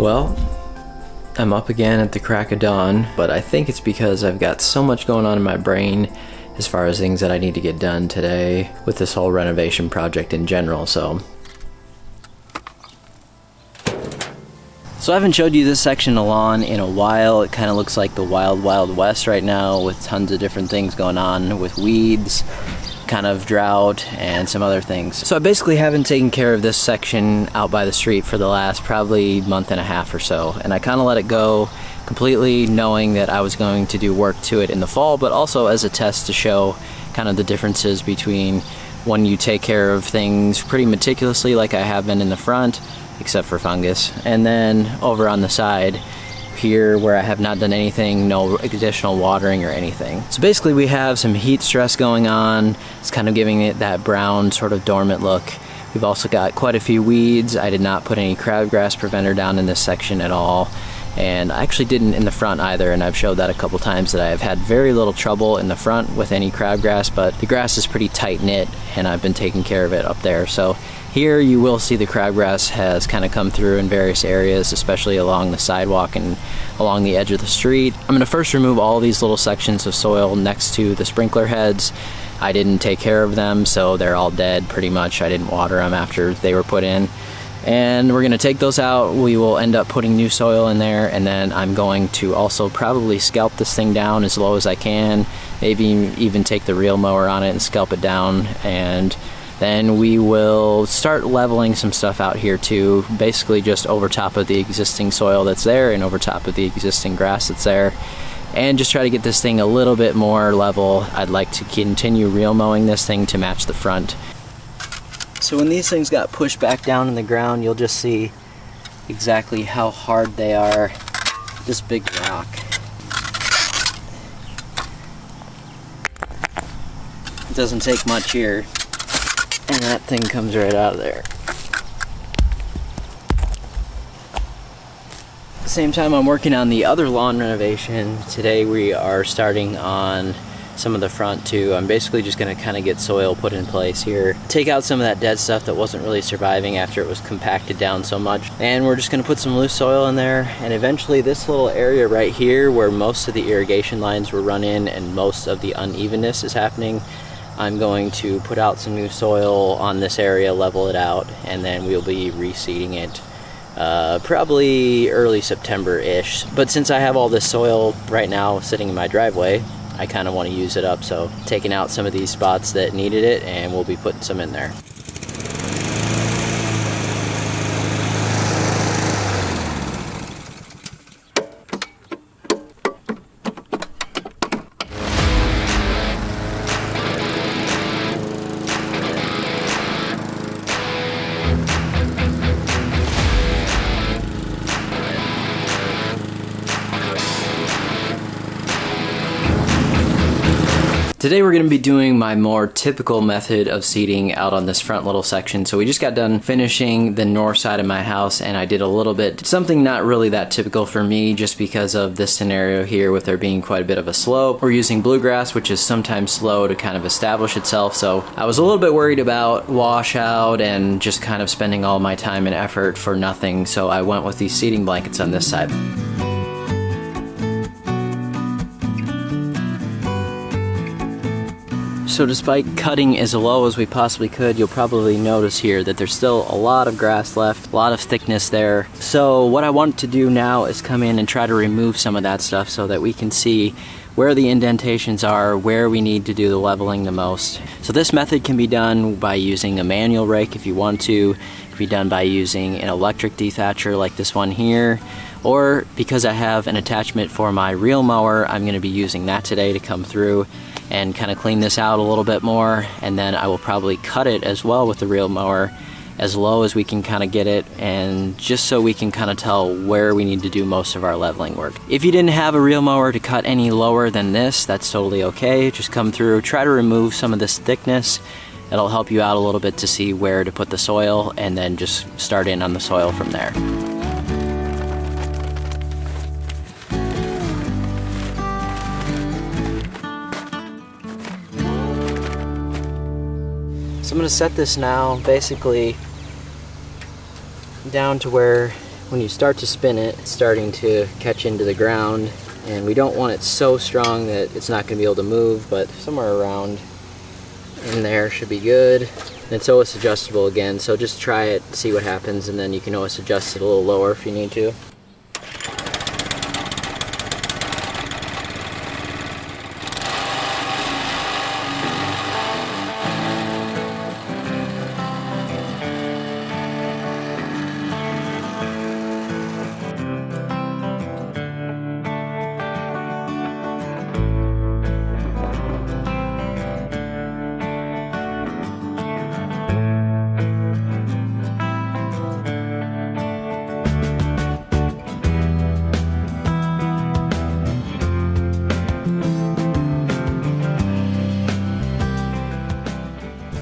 Well, I'm up again at the crack of dawn, but I think it's because I've got so much going on in my brain as far as things that I need to get done today with this whole renovation project in general. So I haven't showed you this section of lawn in a while. It kind of looks like the wild west right now with tons of different things going on with weeds, kind of drought, and some other things. So I basically haven't taken care of this section out by the street for the last probably month and a half or so, and I kind of let it go completely knowing that I was going to do work to it in the fall, but also as a test to show kind of the differences between when you take care of things pretty meticulously like I have been in the front, except for fungus, and then over on the side here where I have not done anything, no additional watering or anything. So basically we have some heat stress going on. It's kind of giving it that brown sort of dormant look. We've also got quite a few weeds. I did not put any crabgrass preventer down in this section at all, and I actually didn't in the front either, and I've showed that a couple times that I have had very little trouble in the front with any crabgrass, but the grass is pretty tight knit and I've been taking care of it up there. So here you will see the crabgrass has kind of come through in various areas, especially along the sidewalk and along the edge of the street. I'm going to first remove all these little sections of soil next to the sprinkler heads. I didn't take care of them, so they're all dead pretty much. I didn't water them after they were put in. And we're going to take those out. We will end up putting new soil in there, and then I'm going to also probably scalp this thing down as low as I can, maybe even take the reel mower on it and scalp it down, and then we will start leveling some stuff out here too, basically just over top of the existing soil that's there and over top of the existing grass that's there, and just try to get this thing a little bit more level. I'd like to continue reel mowing this thing to match the front. So when these things got pushed back down in the ground, you'll just see exactly how hard they are. This big rock. It doesn't take much here, and that thing comes right out of there. At the same time I'm working on the other lawn renovation. Today we are starting on some of the front too. I'm basically just going to kind of get soil put in place here, take out some of that dead stuff that wasn't really surviving after it was compacted down so much, and we're just going to put some loose soil in there. And eventually this little area right here where most of the irrigation lines were run in and most of the unevenness is happening, I'm going to put out some new soil on this area, level it out, and then we'll be reseeding it probably early September-ish. But since I have all this soil right now sitting in my driveway, I kind of want to use it up, so taking out some of these spots that needed it, and we'll be putting some in there. Today we're going to be doing my more typical method of seeding out on this front little section. So we just got done finishing the north side of my house, and I did a little bit, something not really that typical for me just because of this scenario here with there being quite a bit of a slope. We're using bluegrass, which is sometimes slow to kind of establish itself, so I was a little bit worried about washout and just kind of spending all my time and effort for nothing, so I went with these seeding blankets on this side. So despite cutting as low as we possibly could, you'll probably notice here that there's still a lot of grass left, a lot of thickness there. So what I want to do now is come in and try to remove some of that stuff so that we can see where the indentations are, where we need to do the leveling the most. So this method can be done by using a manual rake if you want to. It can be done by using an electric dethatcher like this one here. Or because I have an attachment for my reel mower, I'm going to be using that today to come through and kind of clean this out a little bit more, and then I will probably cut it as well with the reel mower as low as we can kind of get it, and just so we can kind of tell where we need to do most of our leveling work. If you didn't have a reel mower to cut any lower than this, that's totally okay. Just come through, try to remove some of this thickness. It'll help you out a little bit to see where to put the soil, and then just start in on the soil from there. So I'm going to set this now basically down to where when you start to spin it, it's starting to catch into the ground, and we don't want it so strong that it's not going to be able to move, but somewhere around in there should be good. And it's always adjustable again, so just try it, see what happens, and then you can always adjust it a little lower if you need to.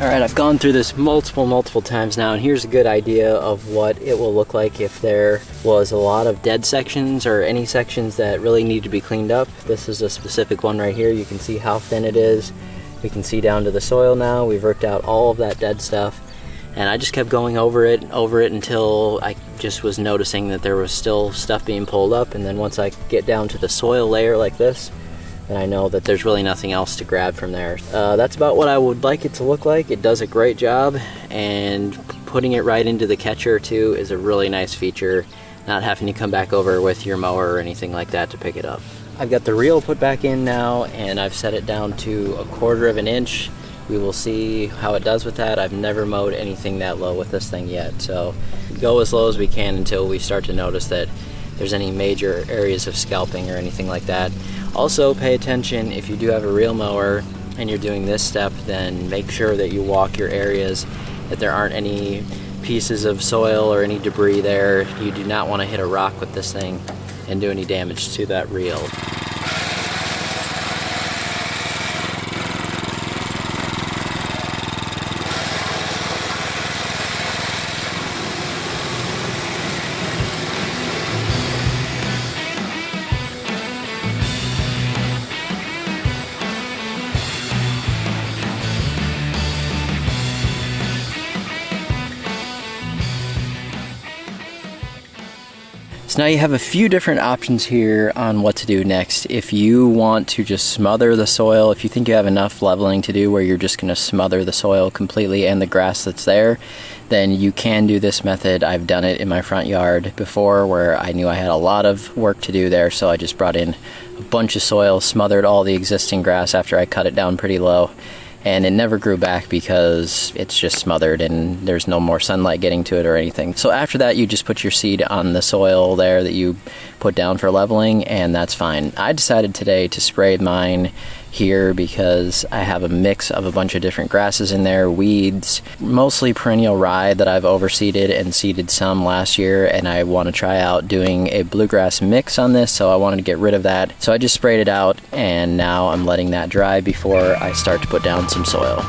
Alright, I've gone through this multiple times now, and here's a good idea of what it will look like if there was a lot of dead sections or any sections that really need to be cleaned up. This is a specific one right here. You can see how thin it is. We can see down to the soil now. We've worked out all of that dead stuff, and I just kept going over it until I just was noticing that there was still stuff being pulled up, and then once I get down to the soil layer like this, and I know that there's really nothing else to grab from there. That's about what I would like it to look like. It does a great job, and putting it right into the catcher too is a really nice feature, not having to come back over with your mower or anything like that to pick it up. I've got the reel put back in now, and I've set it down to 1/4 of an inch. We will see how it does with that. I've never mowed anything that low with this thing yet, so go as low as we can until we start to notice that there's any major areas of scalping or anything like that. Also, pay attention if you do have a reel mower and you're doing this step, then make sure that you walk your areas, that there aren't any pieces of soil or any debris there. You do not want to hit a rock with this thing and do any damage to that reel. So now you have a few different options here on what to do next. If you want to just smother the soil, if you think you have enough leveling to do where you're just going to smother the soil completely and the grass that's there, then you can do this method. I've done it in my front yard before where I knew I had a lot of work to do there, so I just brought in a bunch of soil, smothered all the existing grass after I cut it down pretty low, and it never grew back because it's just smothered and there's no more sunlight getting to it or anything. So after that, you just put your seed on the soil there that you put down for leveling, and that's fine. I decided today to spray mine here because I have a mix of a bunch of different grasses in there, weeds, mostly perennial rye that I've overseeded and seeded some last year, and I want to try out doing a bluegrass mix on this, so I wanted to get rid of that. So I just sprayed it out, and now I'm letting that dry before I start to put down some soil.